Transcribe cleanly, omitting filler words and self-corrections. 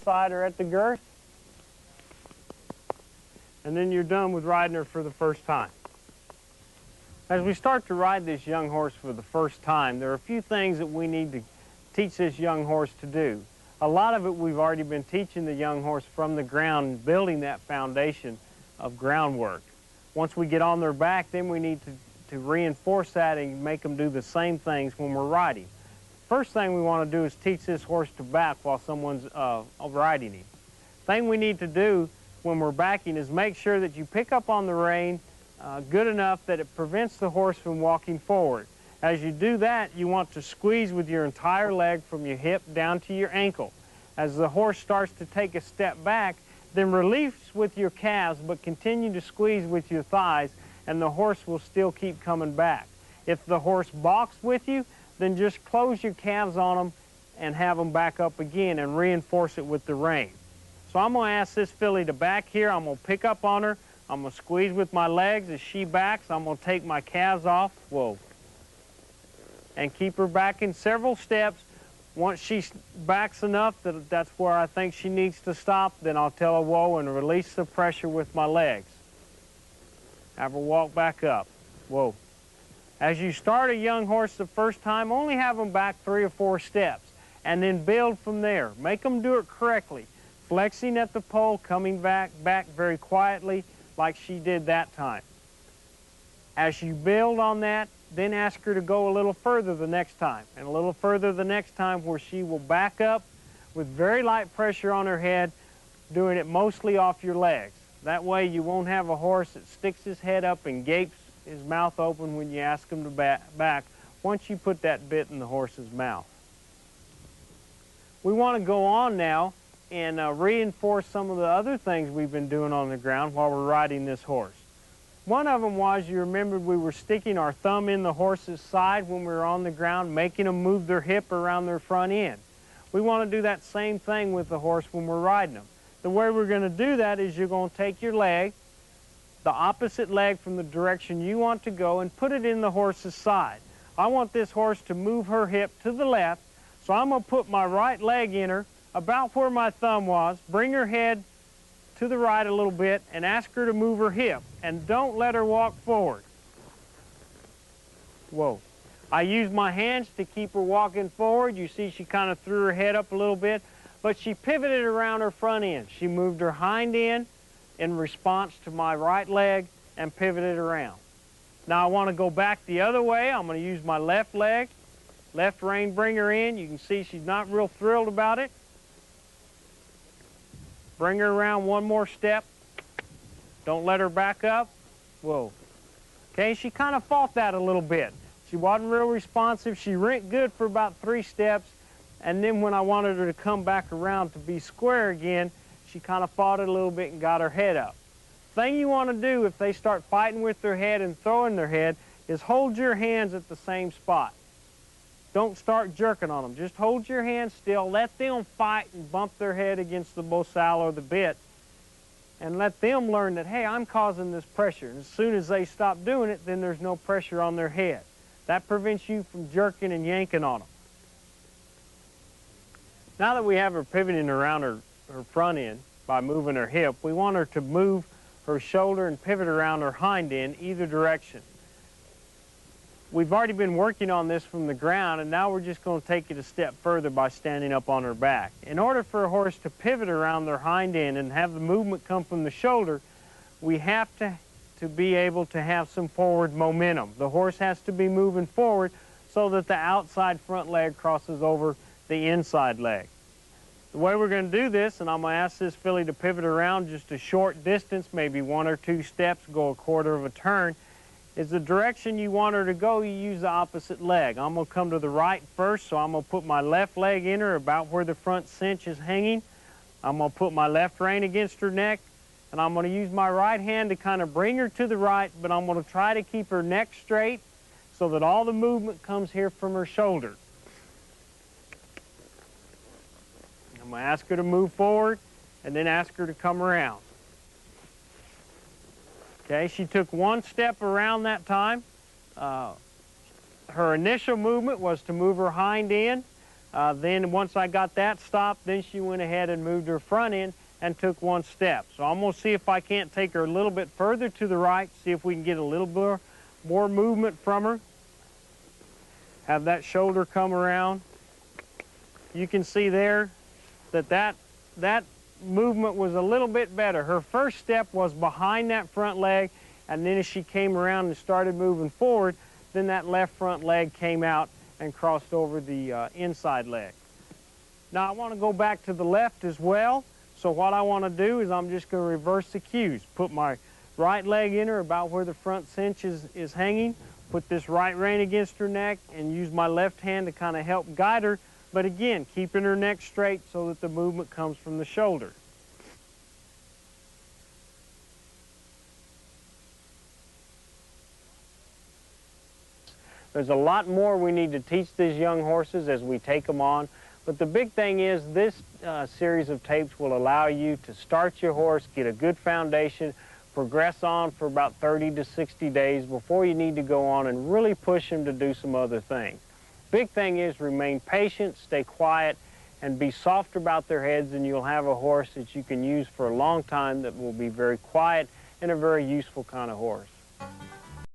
side or at the girth. And then you're done with riding her for the first time. As we start to ride this young horse for the first time, there are a few things that we need to teach this young horse to do. A lot of it we've already been teaching the young horse from the ground, building that foundation of groundwork. Once we get on their back, then we need to reinforce that and make them do the same things when we're riding. First thing we want to do is teach this horse to back while someone's riding him. Thing we need to do when we're backing is make sure that you pick up on the rein good enough that it prevents the horse from walking forward. As you do that, you want to squeeze with your entire leg from your hip down to your ankle. As the horse starts to take a step back, then release with your calves, but continue to squeeze with your thighs, and the horse will still keep coming back. If the horse balks with you, then just close your calves on them and have them back up again and reinforce it with the rein. So I'm going to ask this filly to back here. I'm going to pick up on her. I'm going to squeeze with my legs. As she backs, I'm going to take my calves off. Whoa. And keep her back in several steps. Once she backs enough that that's where I think she needs to stop, then I'll tell her whoa and release the pressure with my legs. Have her walk back up. Whoa. As you start a young horse the first time, only have them back 3 or 4 steps and then build from there. Make them do it correctly. Flexing at the pole, coming back very quietly like she did that time. As you build on that, then ask her to go a little further the next time, and a little further the next time, where she will back up with very light pressure on her head, doing it mostly off your legs. That way you won't have a horse that sticks his head up and gapes his mouth open when you ask him to back once you put that bit in the horse's mouth. We want to go on now and reinforce some of the other things we've been doing on the ground while we're riding this horse. One of them was, you remembered we were sticking our thumb in the horse's side when we were on the ground, making them move their hip around their front end. We want to do that same thing with the horse when we're riding them. The way we're going to do that is you're going to take your leg, the opposite leg from the direction you want to go, and put it in the horse's side. I want this horse to move her hip to the left, so I'm going to put my right leg in her about where my thumb was, bring her head to the right a little bit, and ask her to move her hip, and don't let her walk forward. Whoa. I use my hands to keep her walking forward. You see she kind of threw her head up a little bit, but she pivoted around her front end. She moved her hind end in response to my right leg and pivoted around. Now I want to go back the other way. I'm going to use my left leg, left rein, bring her in. You can see she's not real thrilled about it. Bring her around one more step. Don't let her back up. Whoa. Okay, she kind of fought that a little bit. She wasn't real responsive. She went good for about 3 steps, and then when I wanted her to come back around to be square again, she kind of fought it a little bit and got her head up. Thing you want to do if they start fighting with their head and throwing their head is hold your hands at the same spot. Don't start jerking on them. Just hold your hands still. Let them fight and bump their head against the bosal or the bit, and let them learn that, hey, I'm causing this pressure. And as soon as they stop doing it, then there's no pressure on their head. That prevents you from jerking and yanking on them. Now that we have her pivoting around her front end by moving her hip, we want her to move her shoulder and pivot around her hind end either direction. We've already been working on this from the ground, and now we're just going to take it a step further by standing up on her back. In order for a horse to pivot around their hind end and have the movement come from the shoulder, we have to be able to have some forward momentum. The horse has to be moving forward so that the outside front leg crosses over the inside leg. The way we're going to do this, and I'm going to ask this filly to pivot around just a short distance, maybe 1 or 2 steps, go a quarter of a turn, is the direction you want her to go, you use the opposite leg. I'm going to come to the right first, so I'm going to put my left leg in her about where the front cinch is hanging. I'm going to put my left rein against her neck, and I'm going to use my right hand to kind of bring her to the right, but I'm going to try to keep her neck straight so that all the movement comes here from her shoulder. I'm going to ask her to move forward and then ask her to come around. Okay, she took 1 step around that time. Her initial movement was to move her hind end. Then once I got that stopped, then she went ahead and moved her front end and took one step. So I'm going to see if I can't take her a little bit further to the right, see if we can get a little bit more movement from her. Have that shoulder come around. You can see there that movement was a little bit better. Her first step was behind that front leg, and then as she came around and started moving forward, then that left front leg came out and crossed over the inside leg. Now I want to go back to the left as well. So what I want to do is I'm just going to reverse the cues. Put my right leg in her about where the front cinch is hanging. Put this right rein against her neck and use my left hand to kind of help guide her. But again, keeping her neck straight so that the movement comes from the shoulder. There's a lot more we need to teach these young horses as we take them on. But the big thing is this series of tapes will allow you to start your horse, get a good foundation, progress on for about 30 to 60 days before you need to go on and really push him to do some other things. Big thing is remain patient, stay quiet, and be soft about their heads, and you'll have a horse that you can use for a long time that will be very quiet and a very useful kind of horse.